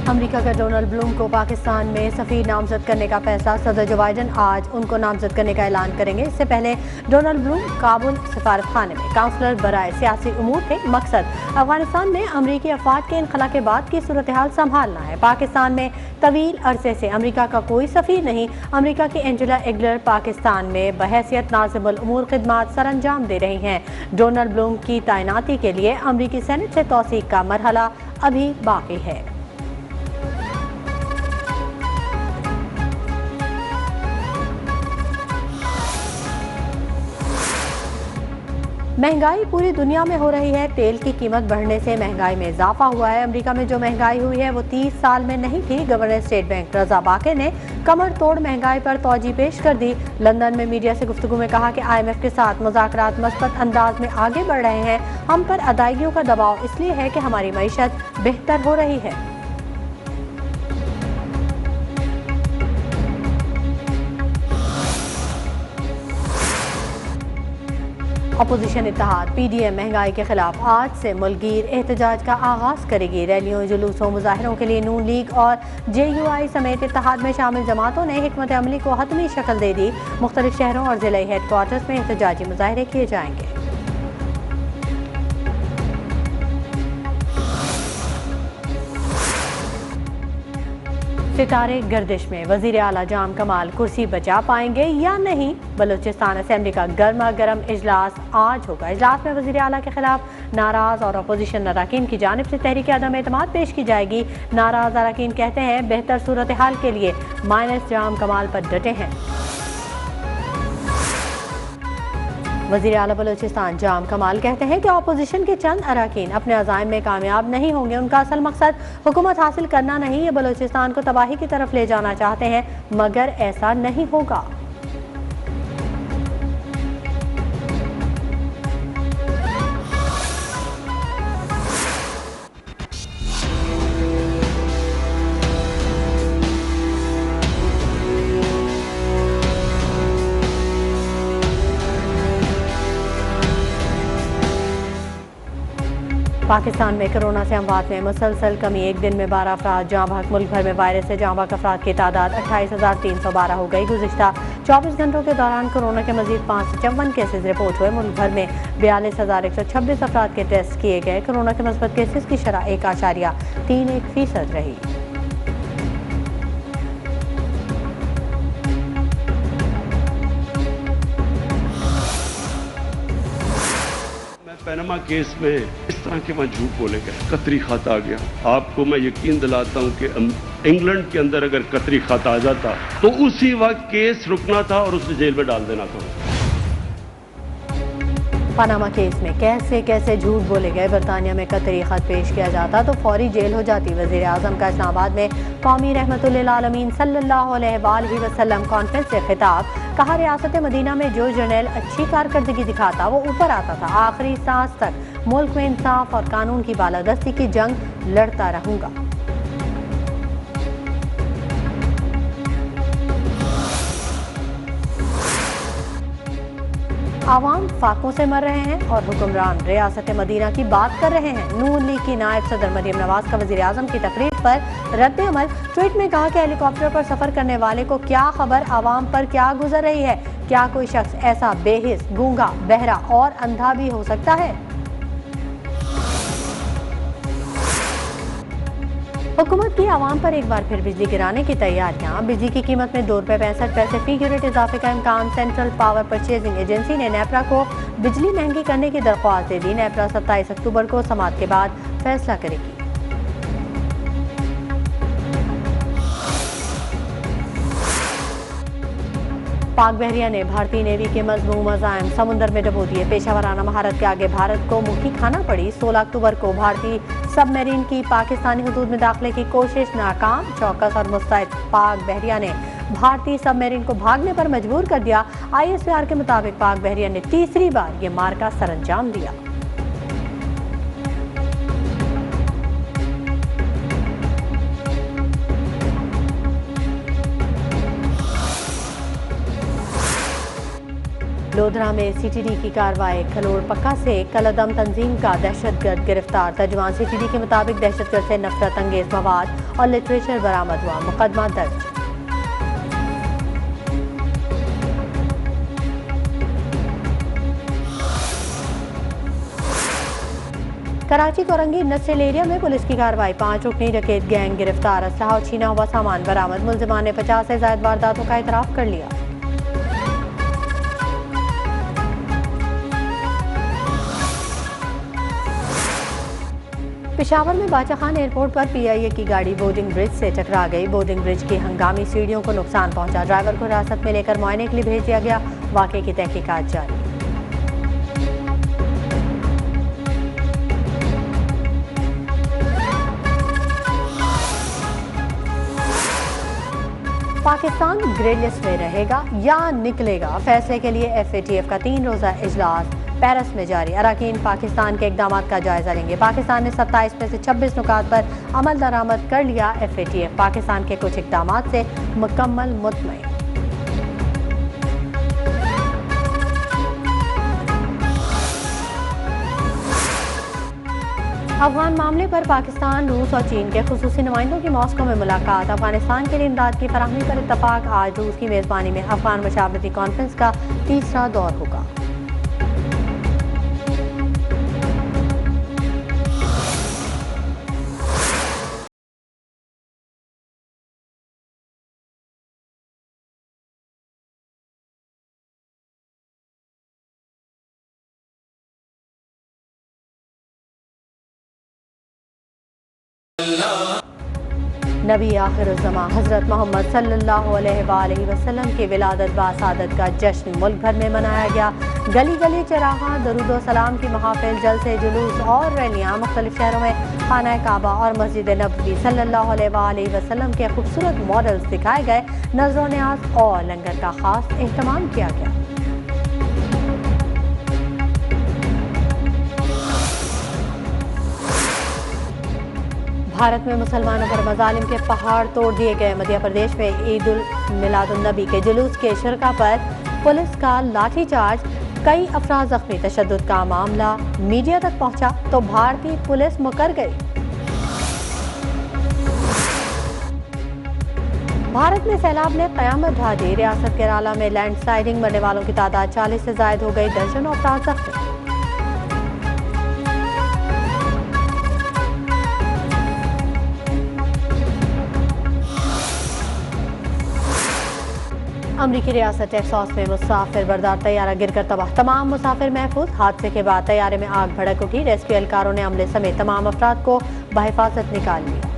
America का Donald Bloom को पाकिस्तान में सफीर नामजद करने का फैसला। सदर जो बाइडन आज उनको नामजद करने का ऐलान करेंगे। इससे पहले डोनाल्ड ब्लूम काबुल सफारत खाने में काउंसलर बराए सियासी उमूर थे। मकसद अफगानिस्तान में अमरीकी अफवाद के इनखला के बाद की सूरत हाल संभालना है। पाकिस्तान में तवील अरसे से अमरीका का कोई सफीर नहीं। अमरीका की एंजेला एगलर पाकिस्तान में बहैसियत नाज़िमुल उमूर खिदमात सर अंजाम दे रही हैं। डोनाल्ड ब्लूम की तैनाती के लिए अमरीकी सेनेट से तौसीक का मरहला अभी बाकी है। महंगाई पूरी दुनिया में हो रही है। तेल की कीमत बढ़ने से महंगाई में इजाफा हुआ है। अमेरिका में जो महंगाई हुई है वो 30 साल में नहीं थी। गवर्नर स्टेट बैंक रजा बाके ने कमर तोड़ महंगाई पर तौजी पेश कर दी। लंदन में मीडिया से गुफ्तगू में कहा कि IMF के साथ मुज़ाकरात मस्बत अंदाज में आगे बढ़ रहे हैं। हम पर अदायगियों का दबाव इसलिए है कि हमारी मईशत बेहतर हो रही है। अपोजिशन इत्तेहाद PDM महंगाई के खिलाफ आज से मुल्कगीर एहतजाज का आगाज करेगी। रैलियों, जुलूसों, मुजाहरों के लिए नून लीग और JUI समेत इत्तेहाद में शामिल जमातों ने हिकमत अमली को हतमी शक्ल दे दी। मुख्तलिफ शहरों और जिला हेडक्वार्टर्स में एहतजाजी मुजाहरे किए जाएंगे। सितारे गर्दिश में वजीर आला जाम कमाल कुर्सी बचा पाएंगे या नहीं। बलूचिस्तान असेंबली का गर्मा गर्म इजलास आज होगा। इजलास में वजीर आला के खिलाफ नाराज और अपोजिशन अरकान की जानिब से तहरीक अदम एतमाद पेश की जाएगी। नाराज अरकान कहते हैं बेहतर सूरत हाल के लिए माइनस जाम कमाल पर डटे हैं। वज़ीर आला बलूचिस्तान जाम कमाल कहते हैं कि अपोजिशन के चंद अरकान अपने अज़ाइम में कामयाब नहीं होंगे। उनका असल मकसद हुकूमत हासिल करना नहीं, ये बलूचिस्तान को तबाही की तरफ ले जाना चाहते हैं, मगर ऐसा नहीं होगा। पाकिस्तान में कोरोना से अमवात में मुसलसल कमी। एक दिन में 12 अफराद जाँ बहक। मुल्क भर में वायरस से जाँ बहक अफराद की तादाद 28,312 हो गई। गुज़िश्ता 24 घंटों के दौरान कोरोना के मजीद 554 केसेज रिपोर्ट हुए। मुल्क भर में 42,126 अफराद के टेस्ट किए गए। कोरोना के मस्बत केसेज की शरह 1.31% रही। पनामा केस में इस तरह के वहाँ झूठ बोले गए, कतरी खत आ गया। आपको मैं यकीन दिलाता हूँ कि इंग्लैंड के अंदर अगर कतरी खत आ जाता तो उसी वक्त केस रुकना था और उसे जेल में डाल देना था। पनामा केस में कैसे कैसे झूठ बोले गए। बरतानिया में कतरी खत पेश किया जाता तो फौरी जेल हो जाती। वज़ीर आज़म का इस्लामाबाद में कौमी रहमतुल्लिल आलमीन सल्लल्लाहु अलैहि वसल्लम कॉन्फ्रेंस से खिताब। कहा रियासत मदीना में जो जर्नल अच्छी कारकर्दगी दिखाता वो ऊपर आता था। आखिरी सांस तक मुल्क में इंसाफ और कानून की बालादस्ती की जंग लड़ता रहूंगा। आवाम फाकों से मर रहे हैं और हुक्मरान रियासत मदीना की बात कर रहे हैं। नून लीग की नायब सदर मरियम नवाज का वज़ीर आज़म की तकरीर पर रद्द अमल। ट्वीट में कहा कि हेलीकॉप्टर पर सफर करने वाले को क्या खबर आवाम पर क्या गुजर रही है। क्या कोई शख्स ऐसा बेहिस, गूंगा, बहरा और अंधा भी हो सकता है। हुकूमत की आवाम पर एक बार फिर बिजली गिराने की तैयारियां। बिजली की कीमत में ₹2.65 फी यूनिट इजाफे का इम्कान। सेंट्रल पावर परचेजिंग एजेंसी ने नेपरा को बिजली महंगी करने की दरख्वास्त दे दी। नेपरा 27 अक्टूबर को समाअत के बाद फैसला करेगी। पाक बहरिया ने भारतीय नेवी के मजमूम अज़ाइम समुद्र में डबो दिए। पेशावराना महारत के आगे भारत को मुखी खाना पड़ी। 16 अक्टूबर को भारतीय सबमरीन की पाकिस्तानी हुदूद में दाखिले की कोशिश नाकाम। चौकस और मुस्तैद पाक बहरिया ने भारतीय सबमरीन को भागने पर मजबूर कर दिया। ISPR के मुताबिक पाक बहरिया ने तीसरी बार ये मार्का सरअंजाम दिया। लोधरा में सीटीडी की कार्रवाई। खलोड़ पक्का से कलदम तंजीम का दहशतगर्द गिरफ्तार। तर्जुमान सीटीडी के मुताबिक दहशतगर्द से नफरत अंगेज मवाद और लिटरेचर बरामद हुआ। मुकदमा दर्ज। कराची कोरंगी इंडस्ट्रियल एरिया में पुलिस की कार्रवाई। 5 रुकनी डकैत गैंग गिरफ्तार। असलहा और छीना हुआ सामान बरामद। मुलजिमान ने 50 से ज्यादा वारदातों का इतराफ कर लिया। पेशावर में बाचा खान एयरपोर्ट पर पीआईए की गाड़ी बोर्डिंग ब्रिज से टकरा गई। बोर्डिंग ब्रिज की हंगामी सीढ़ियों को नुकसान पहुंचा। ड्राइवर को हिरासत में लेकर मुआयने के लिए भेज दिया गया। वाकये की तहकीकात जारी। पाकिस्तान ग्रे लिस्ट में रहेगा या निकलेगा, फैसले के लिए एफएटीएफ का 3 रोजा इजलास पेरिस में जारी। अरकान पाकिस्तान के इकदाम का जायजा लेंगे। पाकिस्तान ने 27 में से 26 नुकात पर अमल दरामद कर लिया। एफएटीएफ पाकिस्तान के कुछ इकदाम से मुकम्मल मुतमईन। अफगान मामले पर पाकिस्तान, रूस और चीन के खुसूसी नुमाइंदों की मॉस्को में मुलाकात। अफगानिस्तान के लिए इमदाद की फराहमी पर इत्तफाक। आज रूस की मेजबानी में अफगान मशावरती कॉन्फ्रेंस का 3रा दौर होगा। नबी आखिरुज़्ज़मा हज़रत मोहम्मद सल्लल्लाहु अलैहि वसल्लम की विलादत बासादत का जश्न मुल्क भर में मनाया गया। गली गली चरागां, दरूद व सलाम की महाफिल, जलसे, जुलूस और रैलियाँ। मुख्तलिफ शहरों में खाना काबा और मस्जिद नबवी सल्लल्लाहु अलैहि वसल्लम के खूबसूरत मॉडल्स दिखाए गए। नज़्र व न्याज़ और लंगर का खास एहतमाम किया गया। भारत में मुसलमानों पर मजालिम के पहाड़ तोड़ दिए गए। मध्य प्रदेश में ईद उल मिलादुन नबी के जुलूस के शिरका पर पुलिस का लाठीचार्ज। कई अफराद जख्मी। तशद्दुद का मामला मीडिया तक पहुंचा तो भारतीय पुलिस मुकर गई। भारत में सैलाब ने कयामत ढा दी। रियासत केरला में लैंडस्लाइडिंग, मरने वालों की तादाद 40 से ज्यादा हो गई। दर्जनों अफराद जख्मी। अमरीकी रियासत टेक्सास में मुसाफिर बरदार तैयारा गिरकर तबाह। तमाम मुसाफिर महफूज। हादसे के बाद तैयारे में आग भड़क उठी। रेस्क्यू एहलकारों ने अमले समेत तमाम अफराद को बहिफाजत निकाल लिया।